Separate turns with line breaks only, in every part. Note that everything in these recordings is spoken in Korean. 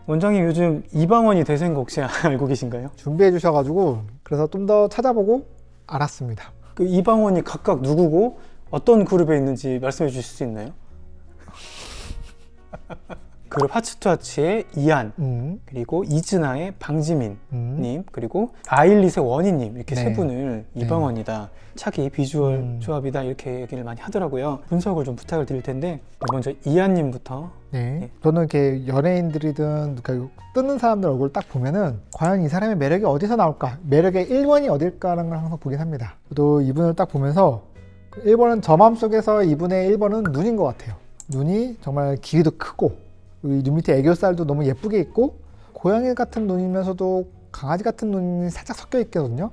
원장님 요즘 이방원이 대세인 거 혹시 알고 계신가요?
준비해 주셔가지고 그래서 좀 더 찾아보고 알았습니다.
그 이방원이 각각 누구고 어떤 그룹에 있는지 말씀해 주실 수 있나요? 그룹 하츠투하츠의 이한, 그리고 이즈나의 방지민님, 그리고 아일릿의 원희님, 이렇게
네.
세 분을 이방원이다, 차기 비주얼 조합이다, 이렇게 얘기를 많이 하더라고요. 분석을 좀 부탁을 드릴 텐데, 먼저 이한님부터.
네. 저는 이렇게 연예인들이든 그러니까 뜨는 사람들 얼굴 딱 보면은 과연 이 사람의 매력이 어디서 나올까? 매력의 1번이 어딜까라는 걸 항상 보긴 합니다. 또 이분을 딱 보면서 1번은 저 마음속에서 이분의 1번은 눈인 것 같아요. 눈이 정말 길이도 크고 눈 밑에 애교살도 너무 예쁘게 있고 고양이 같은 눈이면서도 강아지 같은 눈이 살짝 섞여 있거든요.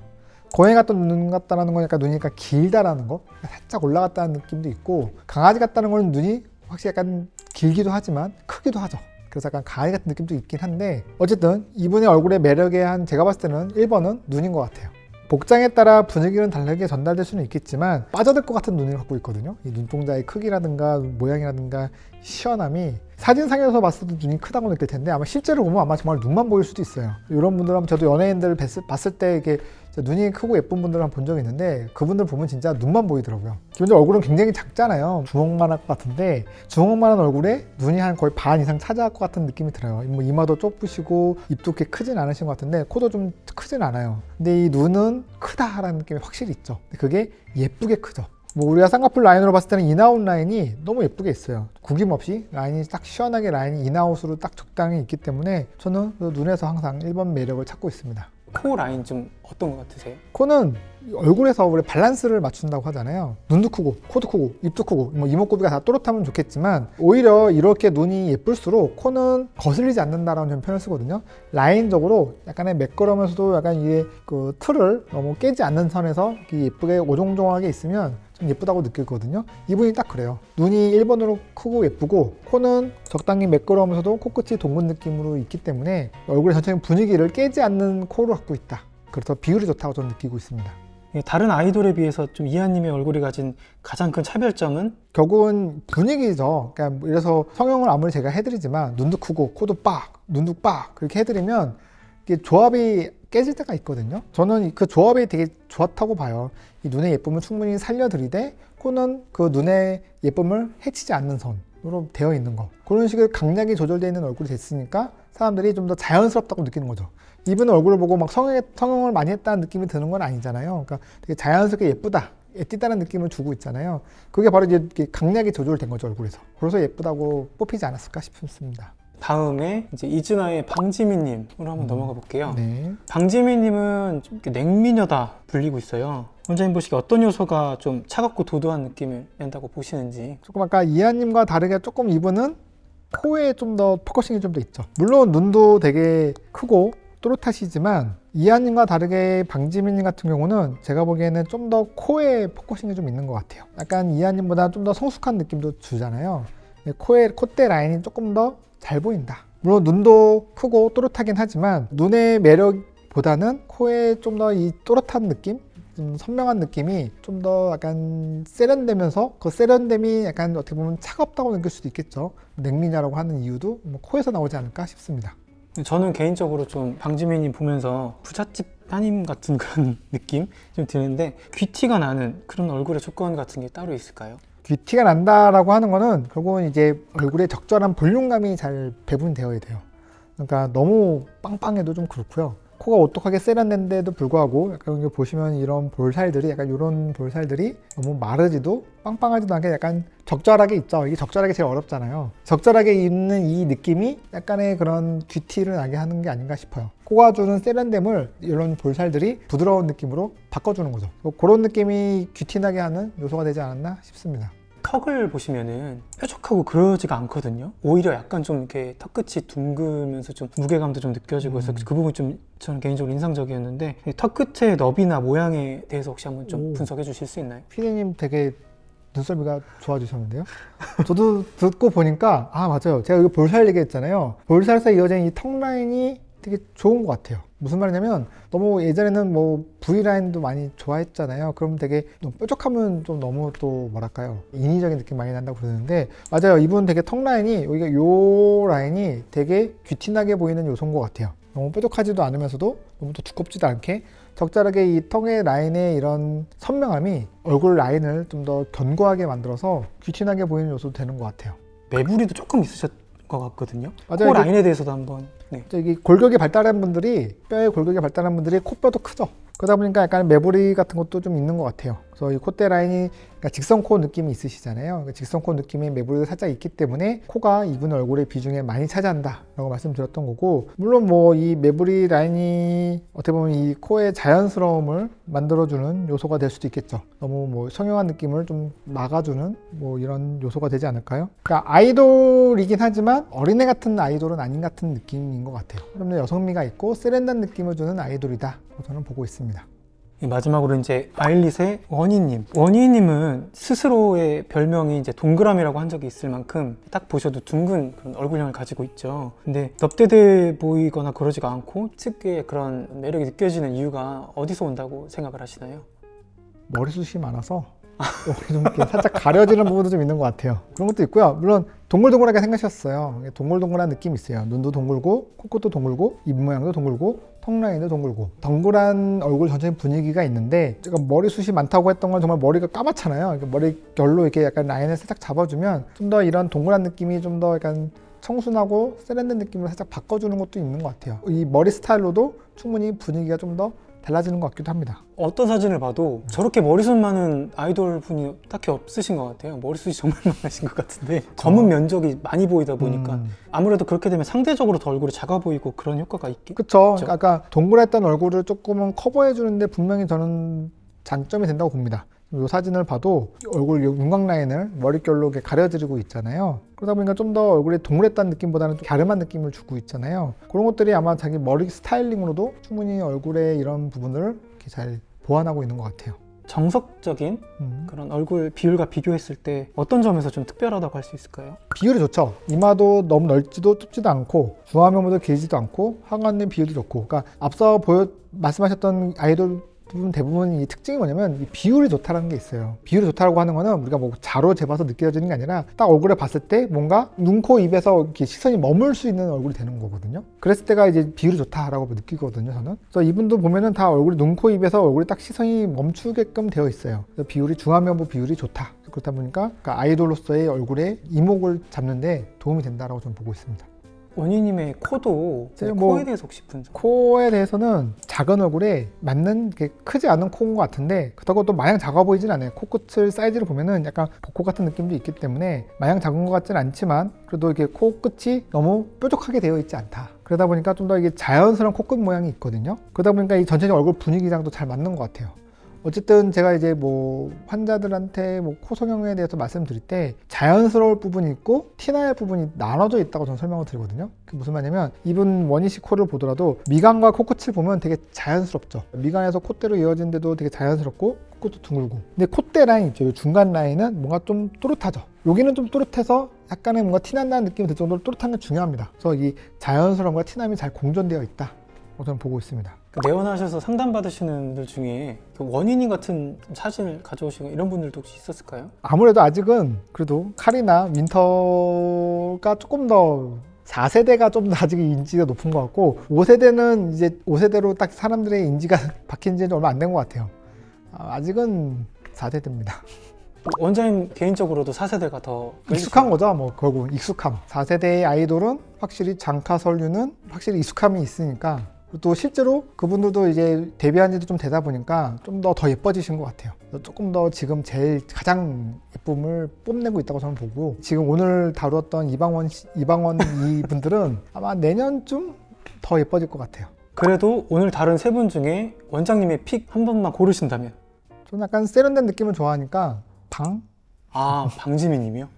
고양이 같은 눈 같다는 건 약간 눈이 약간 길다라는 거, 살짝 올라갔다는 느낌도 있고, 강아지 같다는 건 눈이 확실히 약간 길기도 하지만 크기도 하죠. 그래서 약간 강아지 같은 느낌도 있긴 한데, 어쨌든 이분의 얼굴의 매력에 한 제가 봤을 때는 1번은 눈인 것 같아요. 복장에 따라 분위기는 다르게 전달될 수는 있겠지만 빠져들 것 같은 눈을 갖고 있거든요. 이 눈동자의 크기라든가 모양이라든가 시원함이 사진상에서 봤을 때 눈이 크다고 느낄 텐데 아마 실제로 보면 아마 정말 눈만 보일 수도 있어요. 이런 분들은 저도 연예인들 봤을 때 이게 눈이 크고 예쁜 분들을 한번 본 적이 있는데 그분들 보면 진짜 눈만 보이더라고요. 기본적으로 얼굴은 굉장히 작잖아요. 주먹만 할 것 같은데 주먹만 한 얼굴에 눈이 한 거의 반 이상 차지할 것 같은 느낌이 들어요. 뭐 이마도 좁으시고 입도 그렇게 크진 않으신 것 같은데 코도 좀 크진 않아요. 근데 이 눈은 크다라는 느낌이 확실히 있죠. 그게 예쁘게 크죠. 뭐 우리가 쌍꺼풀 라인으로 봤을 때는 인아웃 라인이 너무 예쁘게 있어요. 구김없이 라인이 딱 시원하게 라인이 인아웃으로 딱 적당히 있기 때문에 저는 그 눈에서 항상 1번 매력을 찾고 있습니다.
코 라인 좀 어떤 것 같으세요?
코는 얼굴에서 우리 밸런스를 맞춘다고 하잖아요. 눈도 크고 코도 크고 입도 크고 뭐 이목구비가 다 또렷하면 좋겠지만 오히려 이렇게 눈이 예쁠수록 코는 거슬리지 않는다라는 좀 표현을 쓰거든요. 라인적으로 약간의 매끄러면서도 약간 이게 그 틀을 너무 깨지 않는 선에서 예쁘게 오종종하게 있으면 좀 예쁘다고 느끼거든요. 이분이 딱 그래요. 눈이 1번으로 크고 예쁘고 코는 적당히 매끄러우면서도 코끝이 동근 느낌으로 있기 때문에 얼굴의 전체적인 분위기를 깨지 않는 코를 갖고 있다. 그래서 비율이 좋다고 저는 느끼고 있습니다.
다른 아이돌에 비해서 좀 이한님의 얼굴이 가진 가장 큰 차별점은?
결국은 분위기죠. 그러니까 이래서 성형을 아무리 제가 해드리지만 눈도 크고 코도 빡, 눈도 빡 그렇게 해드리면 이게 조합이 깨질 때가 있거든요. 저는 그 조합이 되게 좋다고 봐요. 이 눈의 예쁨을 충분히 살려드리되 코는 그 눈의 예쁨을 해치지 않는 선으로 되어 있는 거. 그런 식으로 강약이 조절되어 있는 얼굴이 됐으니까 사람들이 좀 더 자연스럽다고 느끼는 거죠. 이분 얼굴을 보고 막 성형을 많이 했다는 느낌이 드는 건 아니잖아요. 그러니까 되게 자연스럽게 예쁘다, 애띠다는 느낌을 주고 있잖아요. 그게 바로 이제 강약이 조절된 거죠, 얼굴에서. 그래서 예쁘다고 뽑히지 않았을까 싶습니다.
다음에 이제 이즈나의 방지민님으로 한번 넘어가 볼게요.
네.
방지민님은 좀 이렇게 냉미녀다 불리고 있어요. 원장님 보시기에 어떤 요소가 좀 차갑고 도도한 느낌을 낸다고 보시는지.
조금 아까 이한님과 다르게 조금 이분은 코에 좀 더 포커싱이 좀 더 있죠. 물론 눈도 되게 크고 또렷하시지만 이한님과 다르게 방지민님 같은 경우는 제가 보기에는 좀 더 코에 포커싱이 좀 있는 것 같아요. 약간 이한님보다 좀 더 성숙한 느낌도 주잖아요. 콧대 라인이 조금 더 잘 보인다. 물론 눈도 크고 또렷하긴 하지만 눈의 매력보다는 코에 좀 더 이 또렷한 느낌? 좀 선명한 느낌이 좀 더 약간 세련되면서 그 세련됨이 약간 어떻게 보면 차갑다고 느낄 수도 있겠죠. 냉미냐라고 하는 이유도 뭐 코에서 나오지 않을까 싶습니다.
저는 개인적으로 좀 방지민님 보면서 부잣집 따님 같은 그런 느낌 좀 드는데 귀티가 나는 그런 얼굴의 조건 같은 게 따로 있을까요?
귀티가 난다라고 하는 거는 결국은 이제 얼굴에 적절한 볼륨감이 잘 배분되어야 돼요. 그러니까 너무 빵빵해도 좀 그렇고요. 코가 오똑하게 세련된데도 불구하고 약간 여기 보시면 이런 볼살들이 약간 이런 볼살들이 너무 마르지도 빵빵하지도 않게 약간 적절하게 있죠. 이게 적절하게 제일 어렵잖아요. 적절하게 있는 이 느낌이 약간의 그런 귀티를 나게 하는 게 아닌가 싶어요. 코가 주는 세련됨을 이런 볼살들이 부드러운 느낌으로 바꿔주는 거죠. 그런 느낌이 귀티 나게 하는 요소가 되지 않았나 싶습니다.
턱을 보시면은 뾰족하고 그러지가 않거든요. 오히려 약간 좀 이렇게 턱끝이 둥글면서 좀 무게감도 좀 느껴지고 해서 그 부분이 좀 저는 개인적으로 인상적이었는데 턱끝의 너비나 모양에 대해서 혹시 한번 좀 분석해 주실 수 있나요?
피디님 되게 눈썰미가 좋아지셨는데요. 저도 듣고 보니까 맞아요. 제가 이거 볼살 얘기했잖아요. 볼살에서 이어진 이 턱 라인이 되게 좋은 것 같아요. 무슨 말이냐면 너무 예전에는 뭐 V라인도 많이 좋아했잖아요. 그럼 되게 너무 뾰족하면 좀 너무 또 뭐랄까요, 인위적인 느낌 많이 난다고 그러는데, 맞아요. 이분 되게 턱 라인이, 여기가 요 라인이 되게 귀티나게 보이는 요소인 것 같아요. 너무 뾰족하지도 않으면서도 너무 또 두껍지도 않게 적절하게 이 턱의 라인의 이런 선명함이 얼굴 라인을 좀 더 견고하게 만들어서 귀티나게 보이는 요소도 되는 것 같아요.
매부리도 조금 있으셨 것 같거든요.
맞아요.
코 라인에 대해서도 한번. 네.
저기 골격이 발달한 분들이, 뼈의 골격이 발달한 분들이 코뼈도 크죠. 그러다 보니까 약간 매부리 같은 것도 좀 있는 것 같아요. 그래서 이 콧대 라인이, 그러니까 직선코 느낌이 있으시잖아요. 직선코 느낌의 매부리도 살짝 있기 때문에 코가 이분 얼굴의 비중에 많이 차지한다 라고 말씀드렸던 거고, 물론 뭐 이 매부리 라인이 어떻게 보면 이 코의 자연스러움을 만들어주는 요소가 될 수도 있겠죠. 너무 뭐 성형한 느낌을 좀 막아주는 뭐 이런 요소가 되지 않을까요? 그러니까 아이돌이긴 하지만 어린애 같은 아이돌은 아닌 같은 느낌인 것 같아요. 좀 더 여성미가 있고 세련된 느낌을 주는 아이돌이다, 저는 보고 있습니다.
마지막으로 이제 아일릿의 원희님. 원희님은 스스로의 별명이 이제 동그라미라고 한 적이 있을 만큼 딱 보셔도 둥근 그런 얼굴형을 가지고 있죠. 근데 넓대대 보이거나 그러지가 않고 특유의 그런 매력이 느껴지는 이유가 어디서 온다고 생각을 하시나요?
머리숱이 많아서 좀 이렇게 살짝 가려지는 부분도 좀 있는 것 같아요. 그런 것도 있고요. 물론 동글동글하게 생기셨어요. 동글동글한 느낌이 있어요. 눈도 동글고, 코끝도 동글고, 입 모양도 동글고, 턱 라인도 동글고, 동글한 얼굴 전체의 분위기가 있는데, 제가 머리숱이 많다고 했던 건 정말 머리가 까맣잖아요. 머리 결로 이렇게 약간 라인을 살짝 잡아주면 좀 더 이런 동글한 느낌이 좀 더 약간 청순하고 세련된 느낌으로 살짝 바꿔주는 것도 있는 것 같아요. 이 머리 스타일로도 충분히 분위기가 좀 더 달라지는 것 같기도 합니다.
어떤 사진을 봐도 저렇게 머리숱 많은 아이돌 분이 딱히 없으신 것 같아요. 머리숱이 정말 많으신 것 같은데 검은 면적이 많이 보이다 보니까 아무래도 그렇게 되면 상대적으로 더 얼굴이 작아 보이고 그런 효과가 있겠죠.
그쵸. 아까 동그랬던 얼굴을 조금은 커버해 주는데 분명히 저는 장점이 된다고 봅니다. 이 사진을 봐도 얼굴 윤곽 라인을 머릿결로 이렇게 가려지고 있잖아요. 그러다 보니까 좀 더 얼굴이 동그랬다는 느낌보다는 좀 갸름한 느낌을 주고 있잖아요. 그런 것들이 아마 자기 머리 스타일링으로도 충분히 얼굴의 이런 부분을 이렇게 잘 보완하고 있는 것 같아요.
정석적인 그런 얼굴 비율과 비교했을 때 어떤 점에서 좀 특별하다고 할 수 있을까요?
비율이 좋죠. 이마도 너무 넓지도 좁지도 않고 중화면보다 길지도 않고 하관의 비율도 좋고, 그러니까 앞서 말씀하셨던 아이돌 대부분 이 특징이 뭐냐면 이 비율이 좋다는 게 있어요. 비율이 좋다고 하는 거는 우리가 뭐 자로 재봐서 느껴지는 게 아니라 딱 얼굴에 봤을 때 뭔가 눈, 코, 입에서 이렇게 시선이 머물 수 있는 얼굴이 되는 거거든요. 그랬을 때가 이제 비율이 좋다라고 느끼거든요, 저는. 그래서 이분도 보면은 다 얼굴이 눈, 코, 입에서 얼굴이 딱 시선이 멈추게끔 되어 있어요. 그래서 비율이 중화면부 비율이 좋다. 그렇다 보니까 아이돌로서의 얼굴에 이목을 잡는데 도움이 된다라고 저는 보고 있습니다.
원희님의 코도 코에 대해서 혹시 분석?
코에 대해서는 작은 얼굴에 맞는 크지 않은 코인 것 같은데, 그렇다고 또 마냥 작아 보이진 않아요. 코끝을 사이즈를 보면은 약간 복코 같은 느낌도 있기 때문에 마냥 작은 것 같지는 않지만 그래도 이렇게 코끝이 너무 뾰족하게 되어 있지 않다. 그러다 보니까 좀 더 이게 자연스러운 코끝 모양이 있거든요. 그러다 보니까 이 전체적인 얼굴 분위기랑도 잘 맞는 것 같아요. 어쨌든 제가 이제 뭐 환자들한테 뭐 코 성형에 대해서 말씀드릴 때 자연스러울 부분이 있고 티날 부분이 나눠져 있다고 저는 설명을 드리거든요. 그게 무슨 말이냐면 이분 원희 씨 코를 보더라도 미간과 코끝을 보면 되게 자연스럽죠. 미간에서 콧대로 이어진데도 되게 자연스럽고 코끝도 둥글고, 근데 콧대 라인 있죠. 중간 라인은 뭔가 좀 또렷하죠. 여기는 좀 또렷해서 약간의 뭔가 티난다는 느낌이 들 정도로 또렷한 게 중요합니다. 그래서 이 자연스러움과 티남이 잘 공존되어 있다, 저는 보고 있습니다.
내원하셔서 상담 받으시는 분들 중에 원희님 같은 사진을 가져오시고 이런 분들도 혹시 있었을까요?
아무래도 아직은 그래도 칼이나 윈터가 조금 더 4세대가 좀 더 아직 인지가 높은 것 같고, 5세대는 이제 5세대로 딱 사람들의 인지가 박힌 지는 얼마 안 된 것 같아요. 아직은 4세대입니다.
원장님 개인적으로도 4세대가 더
익숙한 거죠. 뭐 결국 익숙함. 4세대의 아이돌은 확실히 장카 설류는 확실히 익숙함이 있으니까, 또 실제로 그분들도 이제 데뷔한 지도 좀 되다 보니까 좀 더 예뻐지신 것 같아요. 조금 더 지금 제일 가장 예쁨을 뽐내고 있다고 저는 보고, 지금 오늘 다루었던 이방원 이분들은 아마 내년쯤 더 예뻐질 것 같아요.
그래도 오늘 다른 세 분 중에 원장님의 픽 한 번만 고르신다면?
저는 약간 세련된 느낌을 좋아하니까
방지민님이요?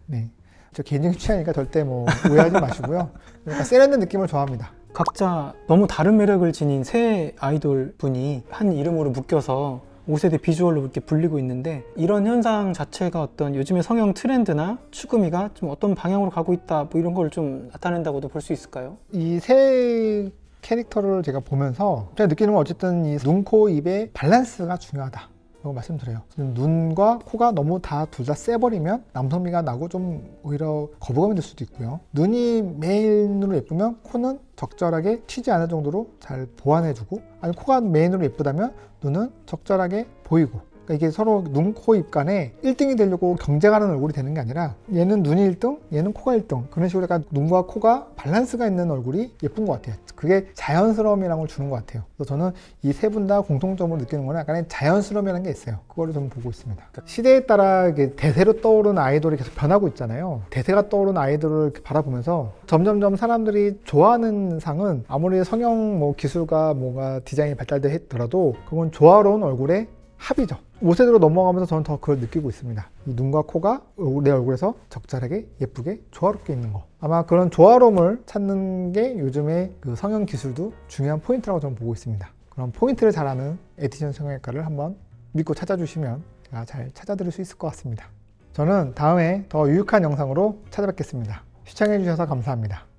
네, 저 개인적인 취향이니까 절대 뭐 오해하지 마시고요. 그러니까 세련된 느낌을 좋아합니다.
각자 너무 다른 매력을 지닌 세 아이돌 분이 한 이름으로 묶여서 5세대 비주얼로 이렇게 불리고 있는데, 이런 현상 자체가 어떤 요즘의 성형 트렌드나 추구미가 좀 어떤 방향으로 가고 있다 뭐 이런 걸 좀 나타낸다고도 볼 수 있을까요?
이 세 캐릭터를 제가 보면서 제가 느끼는 건 어쨌든 이 눈, 코, 입의 밸런스가 중요하다 라고 말씀드려요. 눈과 코가 너무 둘 다 세버리면 남성미가 나고 좀 오히려 거부감이 들 수도 있고요. 눈이 메인으로 예쁘면 코는 적절하게 튀지 않을 정도로 잘 보완해주고, 아니 코가 메인으로 예쁘다면 눈은 적절하게 보이고, 그러니까 이게 서로 눈, 코, 입 간에 1등이 되려고 경쟁하는 얼굴이 되는 게 아니라 얘는 눈이 1등, 얘는 코가 1등, 그런 식으로 약간 눈과 코가 밸런스가 있는 얼굴이 예쁜 것 같아요. 그게 자연스러움이라는 걸 주는 것 같아요. 그래서 저는 이 세 분 다 공통점으로 느끼는 건 약간의 자연스러움이라는 게 있어요. 그거를 좀 보고 있습니다. 시대에 따라 이게 대세로 떠오르는 아이돌이 계속 변하고 있잖아요. 대세가 떠오르는 아이돌을 이렇게 바라보면서 점점점 사람들이 좋아하는 상은 아무리 성형 기술과 뭔가 디자인이 발달되더라도 그건 조화로운 얼굴의 합이죠. 5세대로 넘어가면서 저는 더 그걸 느끼고 있습니다. 이 눈과 코가 내 얼굴에서 적절하게 예쁘게 조화롭게 있는 거. 아마 그런 조화로움을 찾는 게 요즘의 그 성형 기술도 중요한 포인트라고 저는 보고 있습니다. 그런 포인트를 잘하는 에디션 성형외과를 한번 믿고 찾아주시면 제가 잘 찾아드릴 수 있을 것 같습니다. 저는 다음에 더 유익한 영상으로 찾아뵙겠습니다. 시청해주셔서 감사합니다.